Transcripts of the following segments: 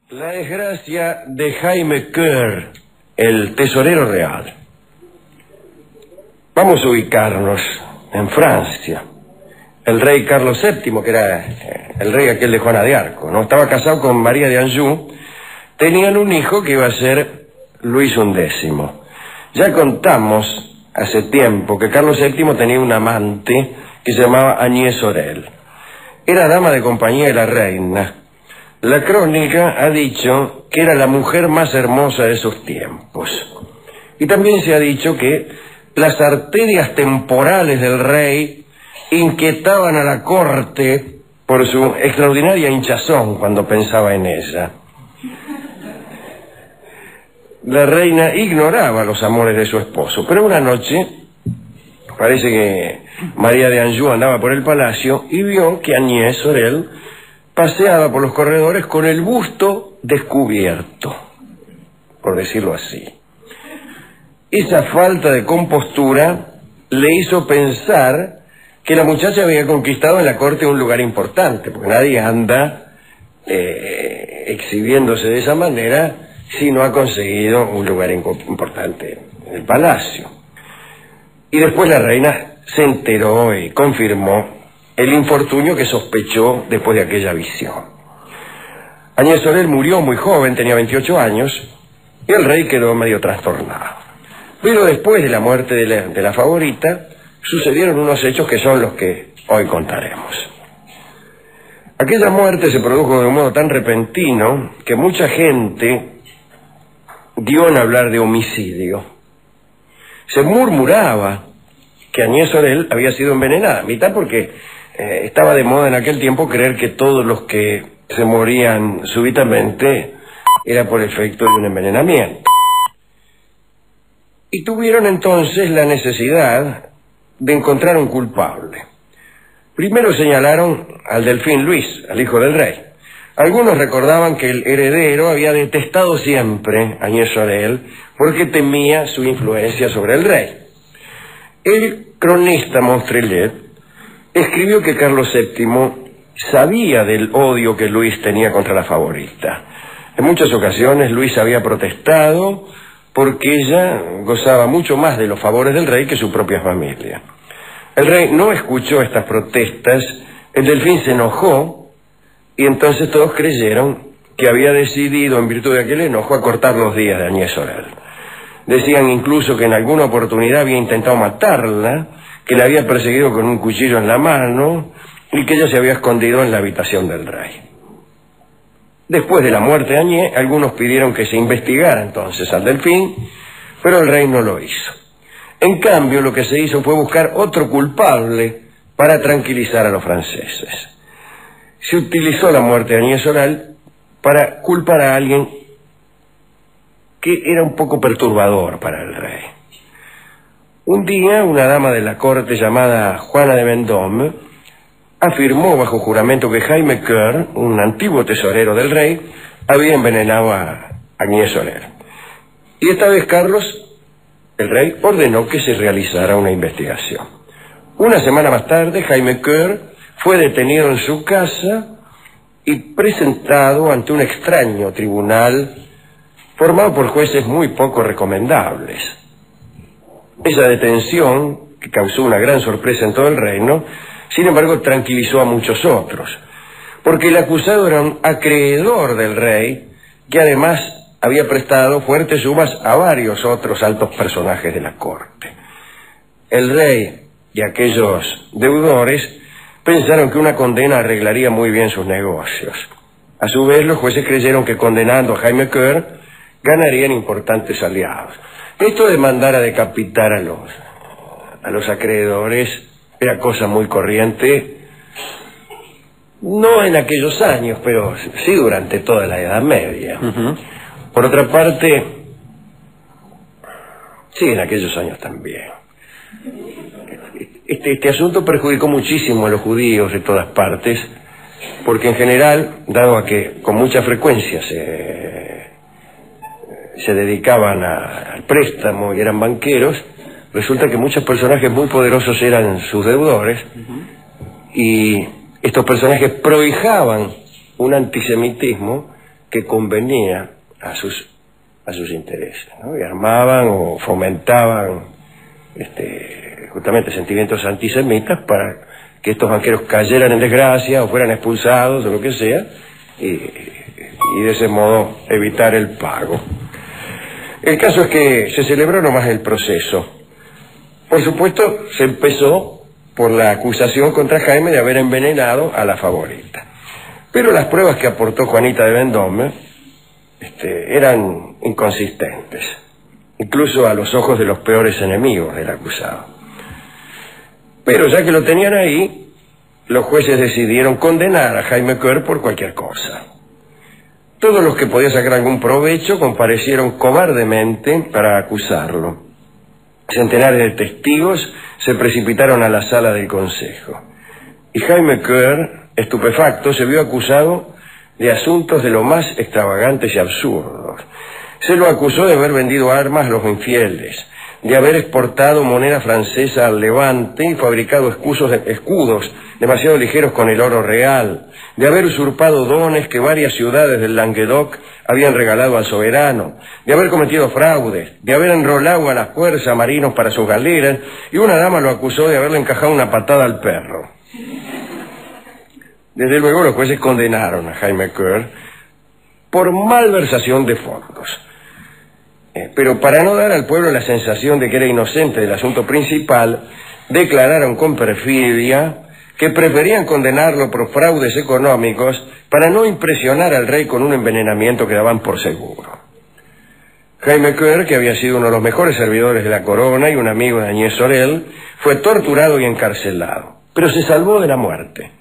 La desgracia de Jaime Coeur, el tesorero real. Vamos a ubicarnos en Francia. El rey Carlos VII, que era el rey aquel de Juana de Arco, ¿no? Estaba casado con María de Anjou. Tenían un hijo que iba a ser Luis XI. Ya contamos hace tiempo que Carlos VII tenía un amante que se llamaba Agnès Sorel. Era dama de compañía de la reina. La crónica ha dicho que era la mujer más hermosa de esos tiempos. Y también se ha dicho que las arterias temporales del rey inquietaban a la corte por su extraordinaria hinchazón cuando pensaba en ella. La reina ignoraba los amores de su esposo, pero una noche parece que María de Anjou andaba por el palacio y vio que Agnès Sorel paseaba por los corredores con el busto descubierto, por decirlo así. Esa falta de compostura le hizo pensar que la muchacha había conquistado en la corte un lugar importante, porque nadie anda exhibiéndose de esa manera si no ha conseguido un lugar importante en el palacio. Y después la reina se enteró y confirmó el infortunio que sospechó después de aquella visión. Agnès Sorel murió muy joven, tenía 28 años, y el rey quedó medio trastornado. Pero después de la muerte de la favorita, sucedieron unos hechos que son los que hoy contaremos. Aquella muerte se produjo de un modo tan repentino que mucha gente dio en hablar de homicidio. Se murmuraba que Agnès Sorel había sido envenenada, mitad porque estaba de moda en aquel tiempo creer que todos los que se morían súbitamente era por efecto de un envenenamiento. Y tuvieron entonces la necesidad de encontrar un culpable. Primero señalaron al delfín Luis, al hijo del rey. Algunos recordaban que el heredero había detestado siempre a Agnès Sorel porque temía su influencia sobre el rey. El cronista Monstrelet escribió que Carlos VII sabía del odio que Luis tenía contra la favorita. En muchas ocasiones Luis había protestado porque ella gozaba mucho más de los favores del rey que su propia familia. El rey no escuchó estas protestas, el delfín se enojó y entonces todos creyeron que había decidido, en virtud de aquel enojo, acortar los días de Agnès Sorel. Decían incluso que en alguna oportunidad había intentado matarla, que la había perseguido con un cuchillo en la mano y que ella se había escondido en la habitación del rey. Después de la muerte de Agnès, algunos pidieron que se investigara entonces al delfín, pero el rey no lo hizo. En cambio, lo que se hizo fue buscar otro culpable para tranquilizar a los franceses. Se utilizó la muerte de Agnès Sorel para culpar a alguien que era un poco perturbador para el rey. Un día, una dama de la corte llamada Juana de Vendôme afirmó bajo juramento que Jaime Coeur, un antiguo tesorero del rey, había envenenado a Agnès Sorel. Y esta vez Carlos, el rey, ordenó que se realizara una investigación. Una semana más tarde, Jaime Coeur fue detenido en su casa y presentado ante un extraño tribunal formado por jueces muy poco recomendables. Esa detención, que causó una gran sorpresa en todo el reino, sin embargo tranquilizó a muchos otros, porque el acusado era un acreedor del rey, que además había prestado fuertes sumas a varios otros altos personajes de la corte. El rey y aquellos deudores pensaron que una condena arreglaría muy bien sus negocios. A su vez, los jueces creyeron que condenando a Jaime Coeur ganarían importantes aliados. Esto de mandar a decapitar a los acreedores era cosa muy corriente, no en aquellos años, pero sí durante toda la Edad Media. Por otra parte, sí, en aquellos años también. Este asunto perjudicó muchísimo a los judíos de todas partes, porque en general, dado a que con mucha frecuencia se dedicaban al préstamo y eran banqueros, resulta que muchos personajes muy poderosos eran sus deudores, y estos personajes prohijaban un antisemitismo que convenía a sus intereses, ¿no? Y armaban o fomentaban justamente sentimientos antisemitas para que estos banqueros cayeran en desgracia o fueran expulsados o lo que sea, y de ese modo evitar el pago. El caso es que se celebró nomás el proceso. Por supuesto, se empezó por la acusación contra Jaime de haber envenenado a la favorita. Pero las pruebas que aportó Juanita de Vendôme eran inconsistentes, incluso a los ojos de los peores enemigos del acusado. Pero ya que lo tenían ahí, los jueces decidieron condenar a Jaime Coeur por cualquier cosa. Todos los que podían sacar algún provecho comparecieron cobardemente para acusarlo. Centenares de testigos se precipitaron a la sala del consejo. Y Jaime Coeur, estupefacto, se vio acusado de asuntos de lo más extravagantes y absurdos. Se lo acusó de haber vendido armas a los infieles, de haber exportado moneda francesa al Levante y fabricado escudos demasiado ligeros con el oro real, de haber usurpado dones que varias ciudades del Languedoc habían regalado al soberano, de haber cometido fraudes, de haber enrolado a la fuerza marinos para sus galeras, y una dama lo acusó de haberle encajado una patada al perro. Desde luego los jueces condenaron a Jaime Coeur por malversación de fondos. Pero para no dar al pueblo la sensación de que era inocente del asunto principal, declararon con perfidia que preferían condenarlo por fraudes económicos para no impresionar al rey con un envenenamiento que daban por seguro. Jaime Coeur, que había sido uno de los mejores servidores de la corona y un amigo de Agnès Sorel, fue torturado y encarcelado, pero se salvó de la muerte.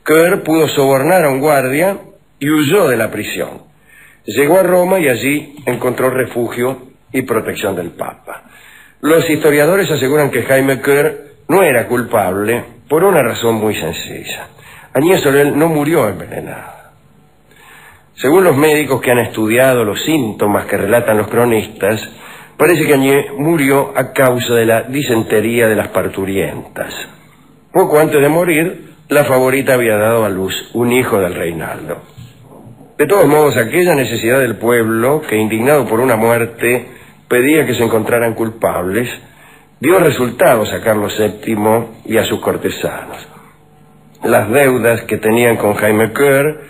Coeur pudo sobornar a un guardia y huyó de la prisión. Llegó a Roma y allí encontró refugio y protección del Papa. Los historiadores aseguran que Jaime Coeur no era culpable por una razón muy sencilla. Agnès Sorel no murió envenenada. Según los médicos que han estudiado los síntomas que relatan los cronistas, parece que Agnès murió a causa de la disentería de las parturientas. Poco antes de morir, la favorita había dado a luz un hijo del Reinaldo. De todos modos, aquella necesidad del pueblo, que indignado por una muerte pedía que se encontraran culpables, dio resultados a Carlos VII y a sus cortesanos. Las deudas que tenían con Jaime Coeur,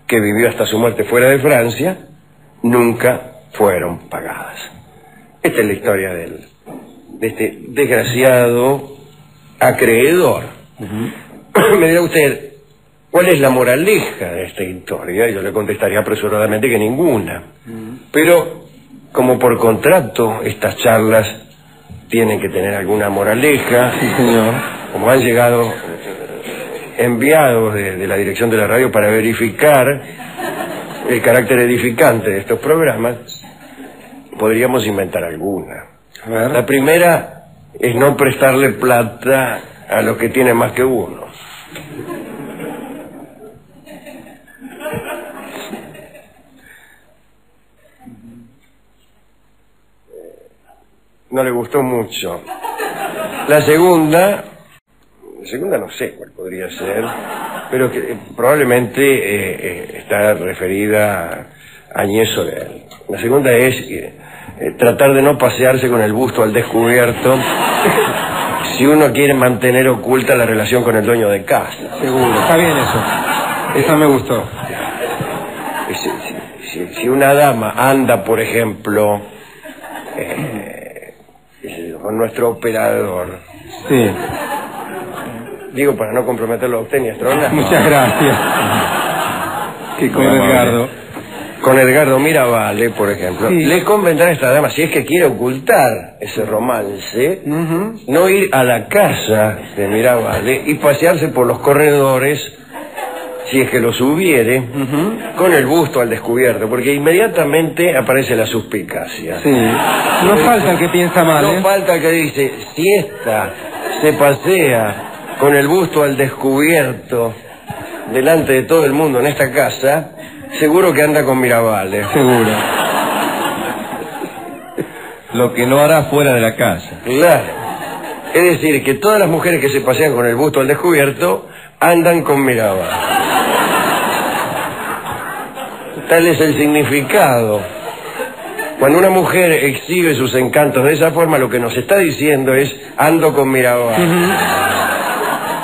que vivió hasta su muerte fuera de Francia, nunca fueron pagadas. Esta es la historia de este desgraciado acreedor. Me dirá usted, ¿cuál es la moraleja de esta historia? Yo le contestaría apresuradamente que ninguna. Pero, como por contrato, estas charlas tienen que tener alguna moraleja. Sí, señor. Como han llegado enviados de la dirección de la radio para verificar el carácter edificante de estos programas, podríamos inventar alguna. A ver. La primera es no prestarle plata a los que tienen más que uno. No le gustó mucho. La segunda no sé cuál podría ser, pero que probablemente está referida a Agnès Sorel. La segunda es tratar de no pasearse con el busto al descubierto si uno quiere mantener oculta la relación con el dueño de casa. Seguro, está bien eso. Esa me gustó. Si una dama anda, por ejemplo, con nuestro operador. Sí. Digo, para no comprometerlo a usted ni a Estrona. Muchas gracias. Que con Edgardo. Con Edgardo Mirabale, por ejemplo. Sí. Le convendrá a esta dama, si es que quiere ocultar ese romance, no ir a la casa de Mirabale y pasearse por los corredores, si es que los hubiere, con el busto al descubierto, porque inmediatamente aparece la suspicacia. Sí. No falta el que piensa mal, No falta el que dice, si esta se pasea con el busto al descubierto delante de todo el mundo en esta casa, seguro que anda con Mirabale. Seguro. Lo que no hará fuera de la casa. Claro. Es decir, que todas las mujeres que se pasean con el busto al descubierto andan con Mirabale. Tal es el significado. Cuando una mujer exhibe sus encantos de esa forma, lo que nos está diciendo es, ando con Mirabal.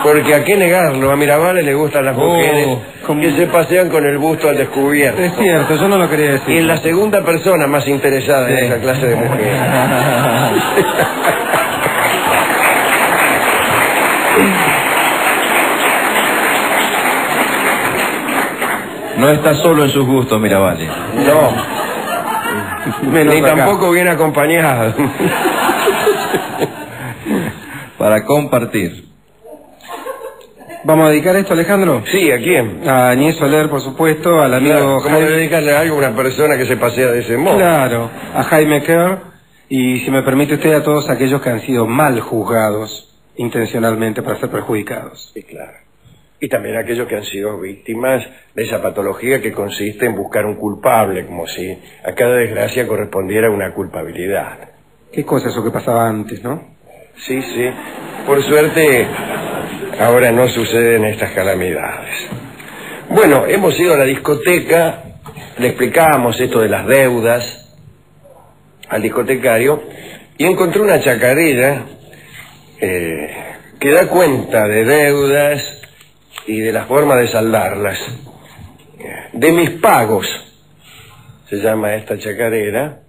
Porque a qué negarlo, a Mirabal le gustan las mujeres que se pasean con el busto al descubierto. Es cierto, yo no lo quería decir. Y es la segunda persona más interesada en esa clase de mujeres. No está solo en sus gustos, Miravalle. No. Menos Ni acá. tampoco bien acompañado. Para compartir. ¿Vamos a dedicar esto, Alejandro? Sí, ¿a quién? A Añez Soler, por supuesto, al amigo Claro, ¿cómo Jaime. dedicarle algo a una persona que se pasea de ese modo? Claro, a Jaime Kerr, y si me permite usted, a todos aquellos que han sido mal juzgados intencionalmente para ser perjudicados. Sí, claro. Y también aquellos que han sido víctimas de esa patología que consiste en buscar un culpable, como si a cada desgracia correspondiera una culpabilidad. Qué cosa eso que pasaba antes, ¿no? Sí, sí. Por suerte, ahora no suceden estas calamidades. Bueno, hemos ido a la discoteca, le explicábamos esto de las deudas al discotecario y encontró una chacarera que da cuenta de deudas y de la forma de saldarlas. De mis pagos se llama esta chacarera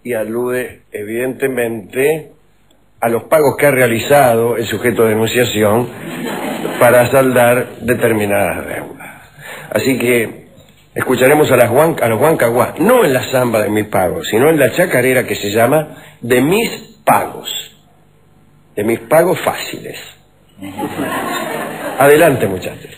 y alude evidentemente a los pagos que ha realizado el sujeto de denunciación para saldar determinadas deudas. Así que escucharemos a los Huancahuá, no en la samba de mis pagos, sino en la chacarera que se llama De mis pagos fáciles. Adelante, muchachos.